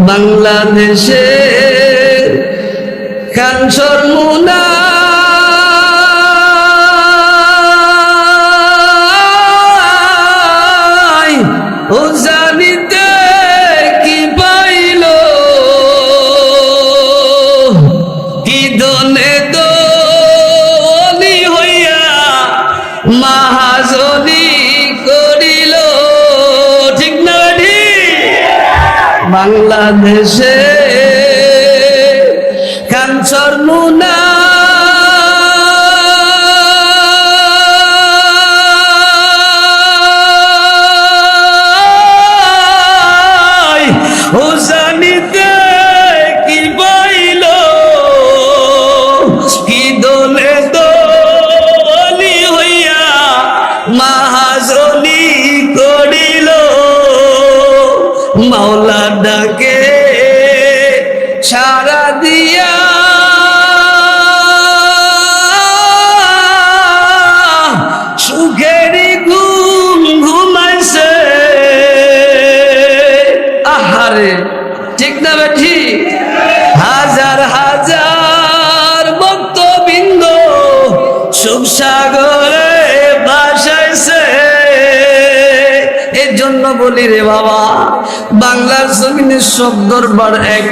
বাংলাদেশের খান শর্মুনা ও জানিতে কি পাইল কি দনে দলি হইয়া মাহাজনী করিল ঠিক না বাংলাদেশে খান শর্মুনা ও জানিতে কি পাইল কি দলে দলি হইয়া মাহাজনী করিল মাওলা ডাকে সারা দিয়া সুখেরই ঘুম ঘুমাইছে আহারে ঠিক না বেঠি হাজার হাজার ভক্তবৃন্দ সুখ সাগরে ভাসাইছে এর জন্য বলি রে বাবা বাংলার জমিনের সব দরবার এক